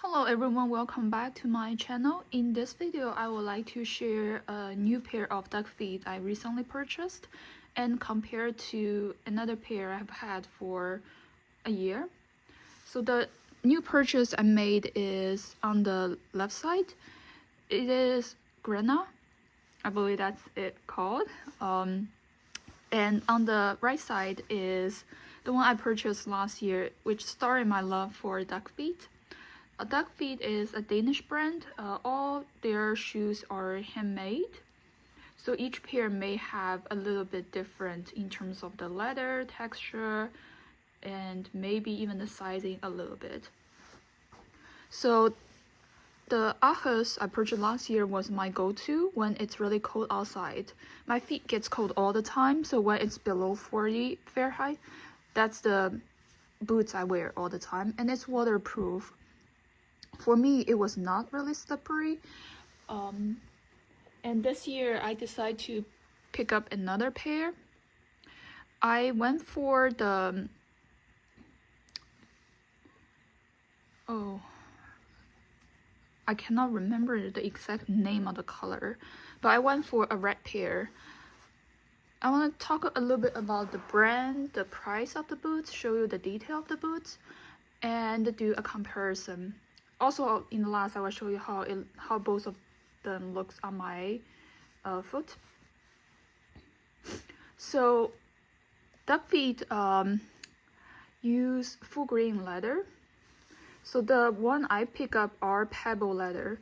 Hello everyone, welcome back to my channel. In this video, I would like to share a new pair of duck feet I recently purchased and compare to another pair I've had for a year. So the new purchase I made is on the left side. It is Grena, I believe that's it called. And on the right side is the one I purchased last year, which started my love for Duckfeet. Duckfeet is a Danish brand. All their shoes are handmade, so each pair may have a little bit different in terms of the leather texture and maybe even the sizing a little bit. So the Arhus I purchased last year was my go-to when it's really cold outside. My feet gets cold all the time, so when it's below 40 Fahrenheit, that's the boots I wear all the time, and it's waterproof. For me, it was not really slippery. And this year, I decided to pick up another pair. I went for the... I cannot remember the exact name of the color, but I went for a red pair. I want to talk a little bit about the brand, the price of the boots, show you the detail of the boots, and do a comparison. Also, in the last, I will show you how both of them looks on my foot. So, Duckfeet use full grain leather. So the one I pick up are pebble leather.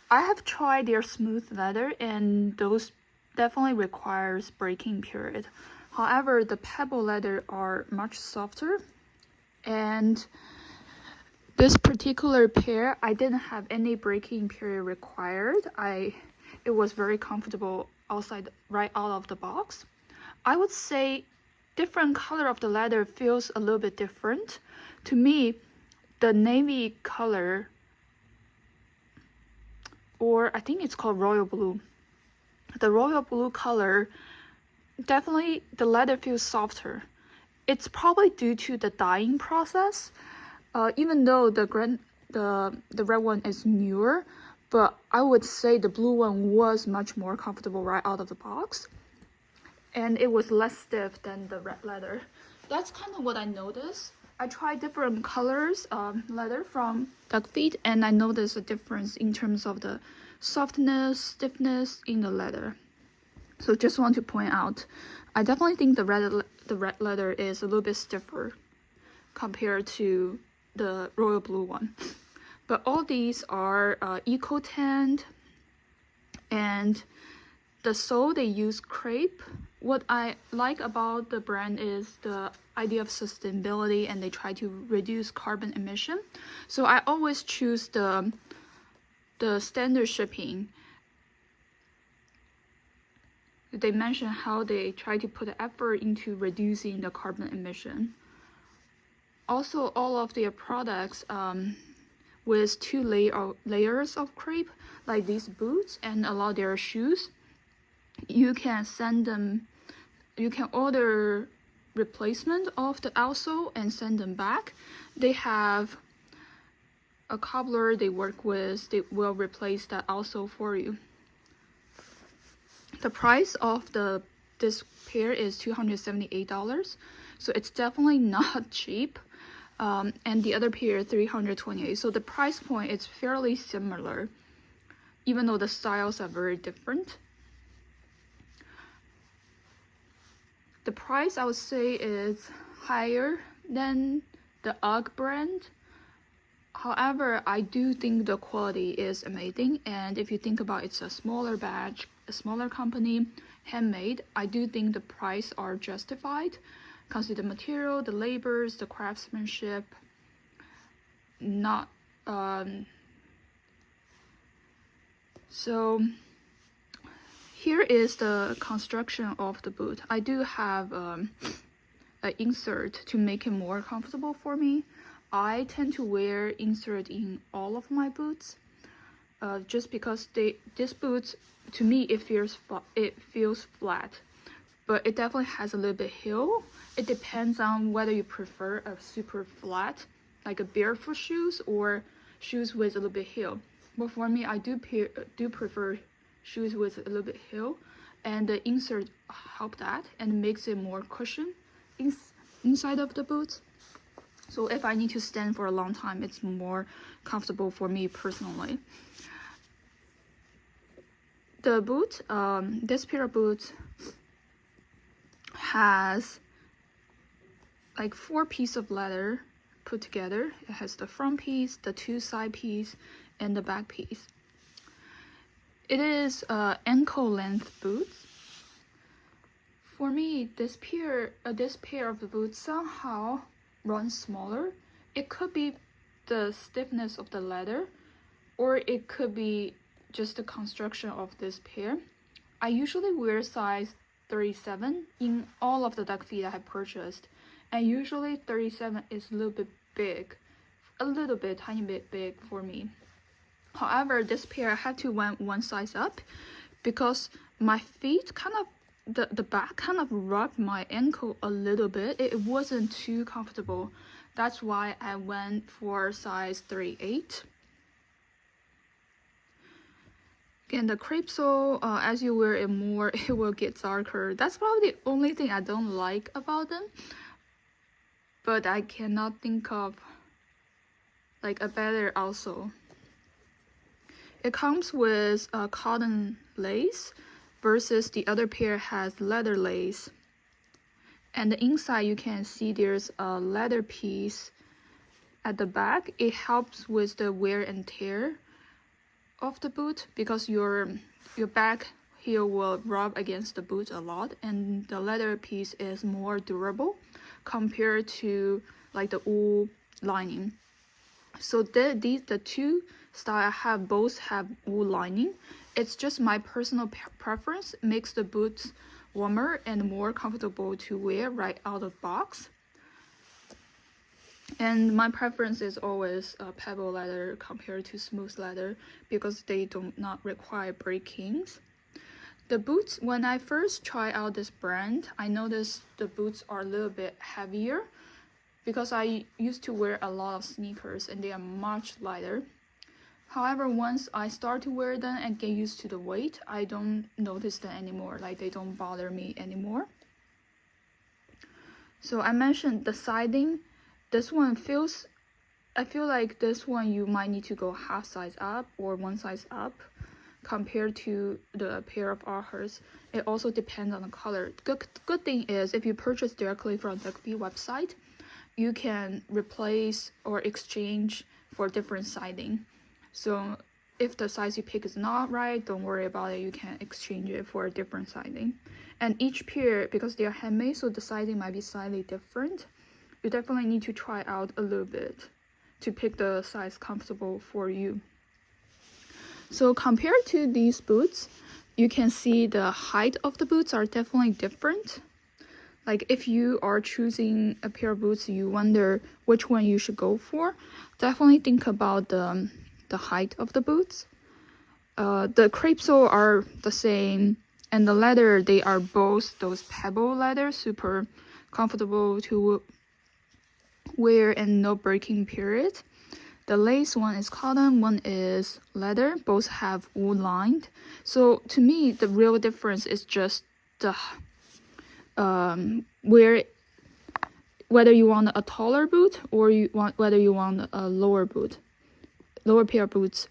I have tried their smooth leather, and those definitely requires breaking period. However, the pebble leather are much softer, and this particular pair, I didn't have any breaking period required. It was very comfortable outside, right out of the box. I would say different color of the leather feels a little bit different. To me, the navy color, or I think it's called royal blue. The royal blue color, definitely the leather feels softer. It's probably due to the dyeing process. Even though the red one is newer, but I would say the blue one was much more comfortable right out of the box, and it was less stiff than the red leather. That's kind of what I noticed. I tried different colors leather from Duckfeet, and I noticed a difference in terms of the softness, stiffness in the leather. So just want to point out, I definitely think the red leather is a little bit stiffer compared to the royal blue one. But all these are eco-tanned, and the sole they use crepe. What I like about the brand is the idea of sustainability, and they try to reduce carbon emission. So I always choose the standard shipping. They mention how they try to put effort into reducing the carbon emission. Also, all of their products with two layers of crepe, like these boots and a lot of their shoes, you can order replacement of the outsole and send them back. They have a cobbler they work with, they will replace that outsole for you. The price of this pair is $278, so it's definitely not cheap. And the other pair $328, so the price point is fairly similar, even though the styles are very different. The price I would say is higher than the UGG brand. However, I do think the quality is amazing, and if you think about it's a smaller batch, a smaller company, handmade, I do think the price are justified. Consider the material, the labors, the craftsmanship. So here is the construction of the boot. I do have an insert to make it more comfortable for me. I tend to wear insert in all of my boots, just because this boots, to me, it feels flat. But it definitely has a little bit heel. It depends on whether you prefer a super flat, like a barefoot shoes, or shoes with a little bit heel. But for me, I do prefer shoes with a little bit heel, and the insert help that and makes it more cushion inside of the boot. So if I need to stand for a long time, it's more comfortable for me personally. The boot, this pair of boots has like 4 pieces of leather put together. It has the front piece, the 2 side piece, and the back piece. It is ankle length boots. For me, this pair of the boots somehow runs smaller. It could be the stiffness of the leather, or it could be just the construction of this pair. I usually wear size 37 in all of the Duckfeet I have purchased, and usually 37 is a little bit big, tiny bit big for me. However, this pair I had to went one size up because my feet kind of, the back kind of rubbed my ankle a little bit. It wasn't too comfortable. That's why I went for size 38. Again, the crepe sole, as you wear it more, it will get darker. That's probably the only thing I don't like about them. But I cannot think of like a better also. It comes with cotton lace versus the other pair has leather lace. And the inside you can see there's a leather piece at the back. It helps with the wear and tear of the boot because your back heel will rub against the boot a lot, and the leather piece is more durable compared to like the wool lining. So the two style I have both have wool lining. It's just my personal preference. It makes the boots warmer and more comfortable to wear right out of box. And my preference is always pebble leather compared to smooth leather because they do not require breakings. The boots, when I first try out this brand, I noticed the boots are a little bit heavier because I used to wear a lot of sneakers and they are much lighter. However, once I start to wear them and get used to the weight, I don't notice them anymore, like they don't bother me anymore. So I mentioned the siding. This one I feel like this one you might need to go half size up or one size up compared to the pair of Arhus. It also depends on the color. Good thing is if you purchase directly from the Duckfeet website, you can replace or exchange for different siding. So if the size you pick is not right, don't worry about it. You can exchange it for a different siding. And each pair, because they are handmade, so the siding might be slightly different. You definitely need to try out a little bit to pick the size comfortable for you. So compared to these boots, you can see the height of the boots are definitely different. Like if you are choosing a pair of boots, you wonder which one you should go for. Definitely think about the height of the boots. The crepe sole are the same, and the leather, they are both those pebble leather, super comfortable to wear and no breaking period. The lace one is cotton, one is leather. Both have wool lined. So to me, the real difference is just the whether you want a taller boot or whether you want a lower pair of boots.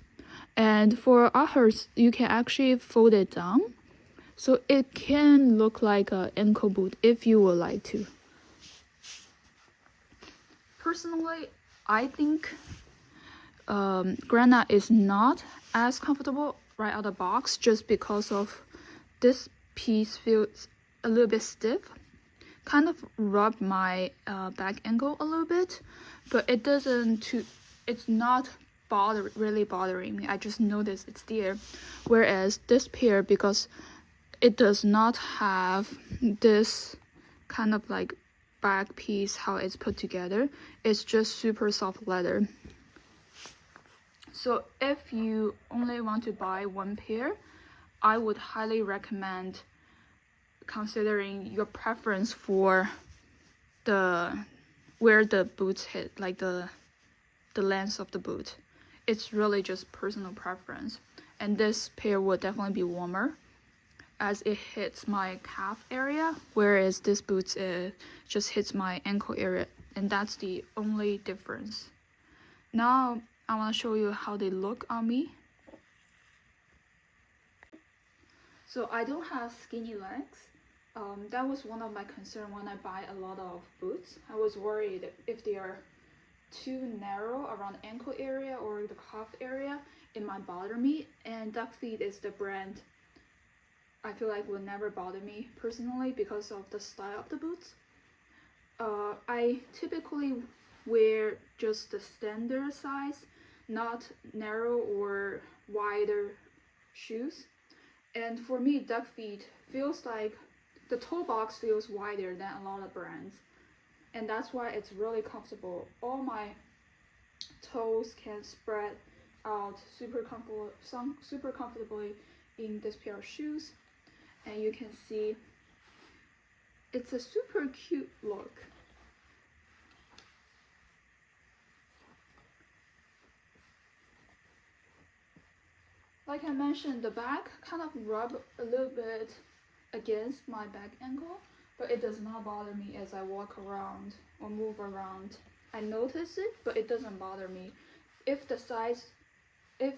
And for Arhus, you can actually fold it down, so it can look like an ankle boot if you would like to. Personally, I think Grena is not as comfortable right out of the box just because of this piece feels a little bit stiff. Kind of rub my back ankle a little bit, but it's not really bothering me. I just notice it's there. Whereas this pair, because it does not have this kind of like back piece, how it's put together, it's just super soft leather. So if you only want to buy one pair, I would highly recommend considering your preference for where the boots hit, like the length of the boot. it's really just personal preference. And this pair will definitely be warmer as it hits my calf area, whereas this boots it just hits my ankle area, and that's the only difference. Now I want to show you how they look on me. So I don't have skinny legs. That was one of my concerns when I buy a lot of boots. I was worried if they are too narrow around the ankle area or the calf area, it might bother me. And Duckfeet is the brand I feel like will never bother me personally because of the style of the boots. I typically wear just the standard size, not narrow or wider shoes. And for me, Duckfeet feels like the toe box feels wider than a lot of brands. And that's why it's really comfortable. All my toes can spread out super comfortably in this pair of shoes. And you can see it's a super cute look. Like I mentioned, the back kind of rub a little bit against my back ankle, but it does not bother me as I walk around or move around. I notice it, but it doesn't bother me. If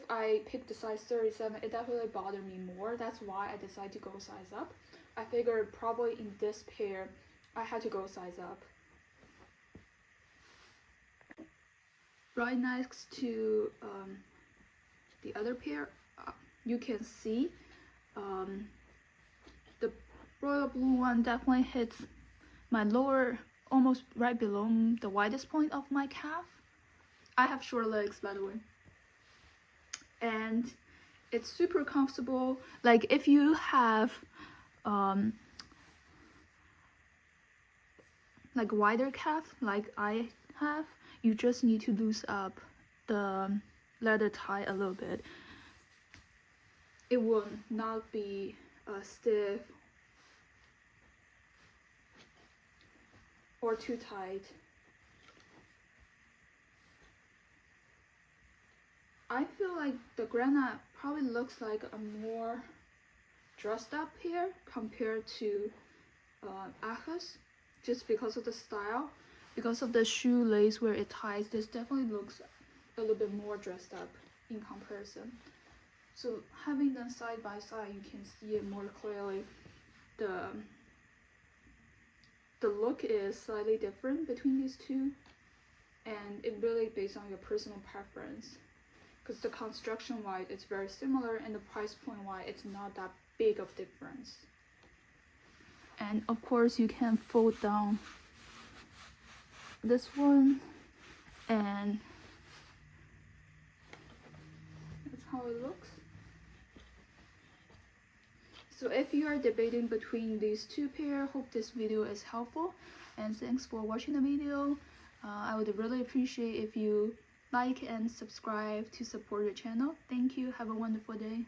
I pick the size 37, it definitely bothered me more. That's why I decided to go size up. I figured probably in this pair, I had to go size up. Right next to the other pair, you can see the royal blue one definitely hits my lower, almost right below the widest point of my calf. I have short legs, by the way. And it's super comfortable. Like if you have like wider calf like I have, you just need to loosen up the leather tie a little bit. It will not be stiff or too tight. I feel like the Grena probably looks like a more dressed up pair compared to Arhus, just because of the style. Because of the shoelace where it ties, this definitely looks a little bit more dressed up in comparison. So having them side by side, you can see it more clearly. The look is slightly different between these two, and it really based on your personal preference. Because the construction wise it's very similar, and the price point wise it's not that big of difference. And of course you can fold down this one, and that's how it looks. So if you are debating between these two pairs, hope this video is helpful, and thanks for watching the video. I would really appreciate if you like and subscribe to support the channel. Thank you. Have a wonderful day.